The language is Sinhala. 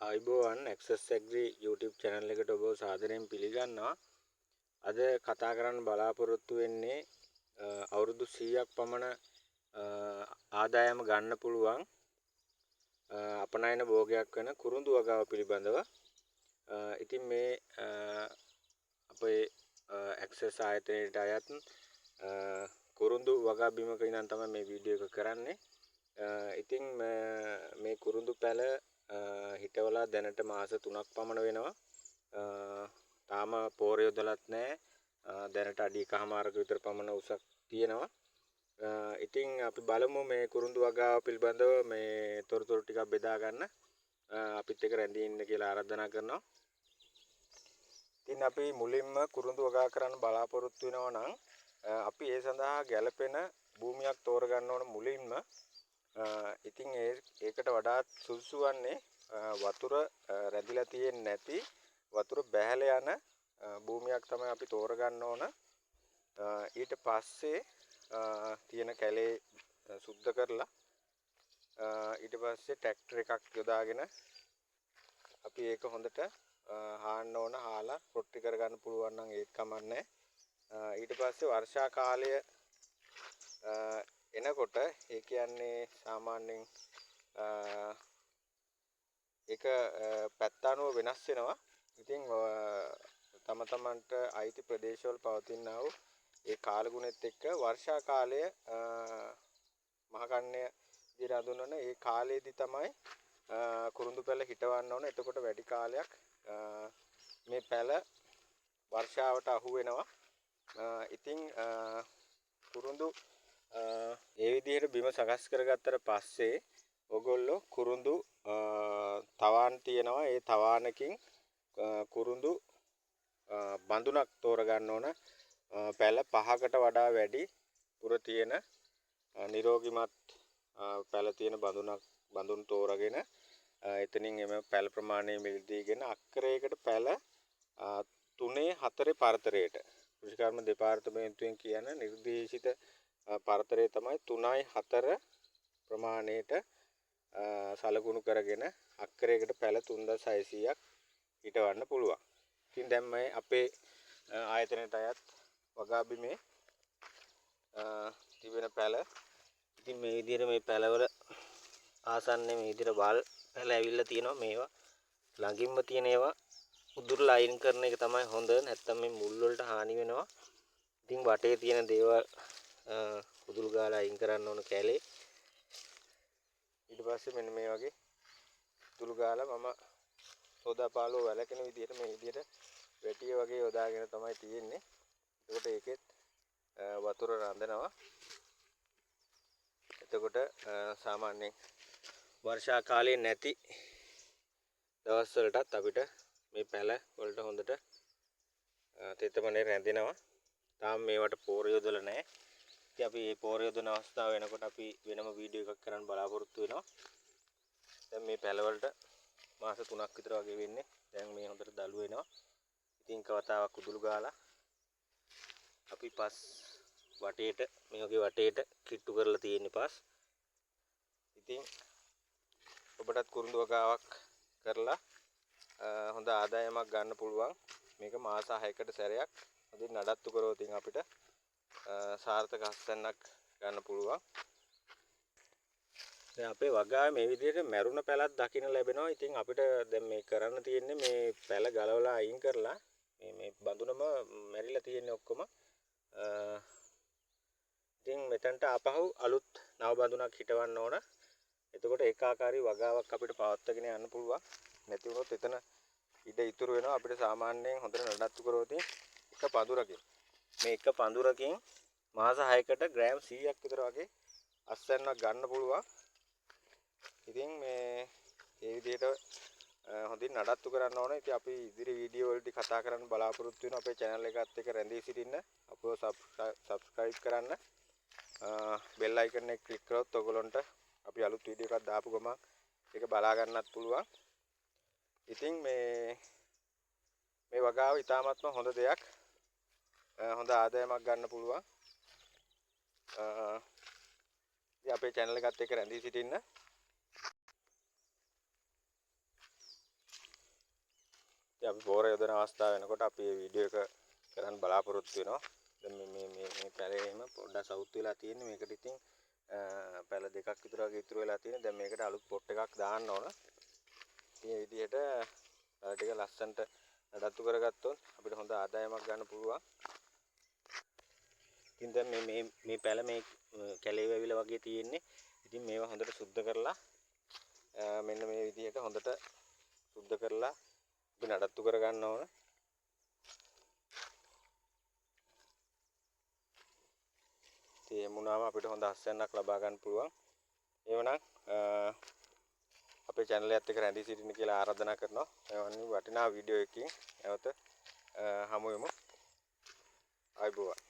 ආයිබෝවන් Access Agri YouTube channel එකට ඔබව සාදරයෙන් පිළිගන්නවා. අද කතා කරන්න බලාපොරොත්තු වෙන්නේ අවුරුදු 100ක් පමණ ආදායම ගන්න පුළුවන් අපනයන භෝගයක් වෙන කුරුඳු වගාව පිළිබඳව. ඉතින් මේ අපේ Access ආයතනයට අයත් කුරුඳු වගා බිමක ඉඳන් තමයි මේ වීඩියෝ එක කරන්නේ. ඉතින් මේ කුරුඳු පැල හිටවලා දැනට මාස 3ක් පමණ වෙනවා. තාම පෝර යොදලත් නැහැ. දැනට අඩි එකමාරක විතර පමණ උසක් තියෙනවා. ඉතින් අපි බලමු මේ කුරුඳු වගාව පිළිබඳව මේ තොරතුරු ටිකක් බෙදා ගන්න. අපිත් එක්ක රැඳී ඉන්න කියලා ආරාධනා කරනවා. ඉතින් අපි මුලින්ම කුරුඳු වගා කරන්න බලාපොරොත්තු වෙනවා නම් අපි ඒ සඳහා ගැළපෙන භූමියක් තෝරගන්න ඕන මුලින්ම. ඉතින් ඒකට වඩාත් සුදුසු වන්නේ වතුර රැඳිලා තියෙන්නේ නැති වතුර බැහැලා යන භූමියක් තමයි අපි තෝරගන්න ඕන. ඊට පස්සේ තියෙන කැලේ සුද්ධ කරලා ඊට පස්සේ ට්‍රැක්ටර් එකක් යොදාගෙන අපි ඒක හොඳට හාන්න ඕන. හාලා රොට්ටි කරගන්න පුළුවන් නම් ඒත් කමන්නේ. ඊට පස්සේ වර්ෂා කාලය එනකොට ඒ කියන්නේ සාමාන්‍යයෙන් ඒක පැත්ත අනුව වෙනස් වෙනවා. ඉතින් තම තමන්ට අයිති ප්‍රදේශවල පවතිනා වූ ඒ කාලගුණෙත් එක්ක වර්ෂා කාලය මහකන්‍ය විදිහට හඳුන්වන ඒ කාලයේදී තමයි කුරුඳු පැල හිටවන්න ඕන. එතකොට වැඩි කාලයක් මේ පැල වර්ෂාවට අහු වෙනවා. ඉතින් කුරුඳු ඒ විදිහට බිම සකස් කරගත්තට පස්සේ ඔයගොල්ලෝ කුරුඳු තවාන් තියෙනවා. ඒ තවානකින් කුරුඳු බඳුනක් තෝරගන්න ඕන. පැල 5කට වඩා වැඩි පුර තියෙන නිරෝගිමත් පැල තියෙන බඳුන් තෝරගෙන එතනින් එම පැල ප්‍රමාණය මිලදීගෙන අක්කරයකට පැල 3-4 පරතරයට කෘෂිකර්ම දෙපාර්තමේන්තුවෙන් කියන නිර්දේශිත පරතරය තමයි 3-4 ප්‍රමාණයට සලකුණු කරගෙන අක්කරයකට පැල 3600ක් හිටවන්න පුළුවන්. ඉතින් දැන් මේ අපේ ආයතනයට අයත් වගා බිමේ තිබෙන පැල. ඉතින් මේ විදිහට මේ පැලවල ආසන්නයේ මේ විදිහට වල් පැල ඇවිල්ලා තියෙනවා. මේවා ළඟින්ම තියෙන ඒවා උදුරලා අයින් කරන එක තමයි හොඳ. නැත්තම් මේ මුල් වලට හානි වෙනවා. ඉතින් වටේ තියෙන දේවල් උදුරු ගාලා අයින් කරන්න ඕන කැලේ. ඊට පස්සේ මෙන්න මේ වගේ උදුරු ගාලා මම සෝදාපාලුව වැලකෙන විදිහට මේ විදිහට වැටිය වගේ යොදාගෙන තමයි තියෙන්නේ. එතකොට ඒකෙත් වතුර රඳනවා. එතකොට සාමාන්‍යයෙන් වර්ෂා කාලේ නැති දවස් වලටත් අපිට මේ පැල වලට හොඳට තෙතමනේ රැඳෙනවා. තාම මේවට පෝර යොදලා නැහැ. ඉතින් අපි මේ පෝර යොදන අවස්ථාව වෙනකොට අපි වෙනම වීඩියෝ එකක් කරන්න බලාපොරොත්තු වෙනවා. දැන් මේ පැල වලට මාස 3ක් විතර වගේ වෙන්නේ. දැන් මේ හොඳට දළු වෙනවා. ඉතින් කවතාවක් උදුළු ගාලා අපි පස් වටේට මේ වගේ වටේට කිට්ටු කරලා තියෙන්නේ පස්. ඉතින් ඔබටත් කුරුඳු වගාවක් කරලා හොඳ ආදායමක් ගන්න පුළුවන්. මේක මාස 6කට සැරයක් හොඳින් නඩත්තු කරොත් අපිට සාර්ථක අස්වැන්නක් ගන්න පුළුවන්. දැන් අපේ වගාවේ මේ විදිහට මැරුණ පැලක් දකින්න ලැබෙනවා. ඉතින් අපිට දැන් මේ කරන්න තියෙන්නේ මේ පැල ගලවලා අයින් කරලා මේ බඳුනම මැරිලා තියෙන්නේ ඔක්කොම. ඉතින් මෙතනට ආපහු අලුත් නව බඳුනක් හිටවන්න ඕන. එතකොට ඒකාකාරී වගාවක් අපිට පවත්වාගෙන යන්න පුළුවන්. නැති වුණොත් එතන ඉඩ ඉතුරු වෙනවා. අපිට සාමාන්‍යයෙන් හොඳට නඩත්තු කරොත් එක පඳුරකින් මේ එක පඳුරකින් මාස 6කට ග්‍රෑම් 100ක් විතර වගේ අස්වැන්නක් ගන්න පුළුවන්. ඉතින් මේ විදිහට හොඳින් නඩත්තු කරන්න ඕනේ. ඉතින් අපි ඉදිරි වීඩියෝ වලදී කතා කරන්න බලාපොරොත්තු වෙනවා. අපේ channel එකත් එක්ක රැඳී සිටින්න. අපව subscribe කරන්න. bell icon එක click කරොත් ඔයගොල්ලන්ට අපි අලුත් වීඩියෝ එකක් දාපු ගමන් ඒක බලා ගන්නත් පුළුවන්. ඉතින් මේ වගාව ඉතාමත්ම හොඳ දෙයක්. හොඳ ආදායමක් ගන්න පුළුවන්. ඉතින් අපේ channel එකත් එක්ක රැඳී සිටින්න. ඉතින් අපි පෝර යොදන අවස්ථාව වෙනකොට අපි මේ වීඩියෝ එක කරන්න බලාපොරොත්තු වෙනවා. දැන් මේ පැලේ එහෙම පොඩ්ඩක් සවුත් වෙලා තියෙන්නේ. මේකට ඉතින් පැල දෙකක් විතර වගේ ඉතුරු වෙලා තියෙනවා. දැන් මේකට අලුත් පොට් එකක් දාන්න ඕන. ඉතින් මේ විදිහට පැල ටික ලස්සනට නඩත්තු කරගත්තොත් අපිට හොඳ ආදායමක් ගන්න පුළුවන්. ඉතින් දැන් මේ පැල මේ කැලේ වැවිලා වගේ තියෙන්නේ. ඉතින් මේවා හොඳට සුද්ධ කරලා මෙන්න මේ විදිහට හොඳට සුද්ධ කරලා අපි නඩත්තු කරගන්න ඕන. ඉතින් එහෙම වුණාම අපිට හොඳ අස්වැන්නක් ලබා ගන්න පුළුවන්. එවනම් අපේ channel එකත් එක්ක රැඳී සිටින්න කියලා ආරාධනා කරනවා. එවැනි වටිනා වීඩියෝ එකකින් නැවත හමු වෙමු. ආයුබෝවන්.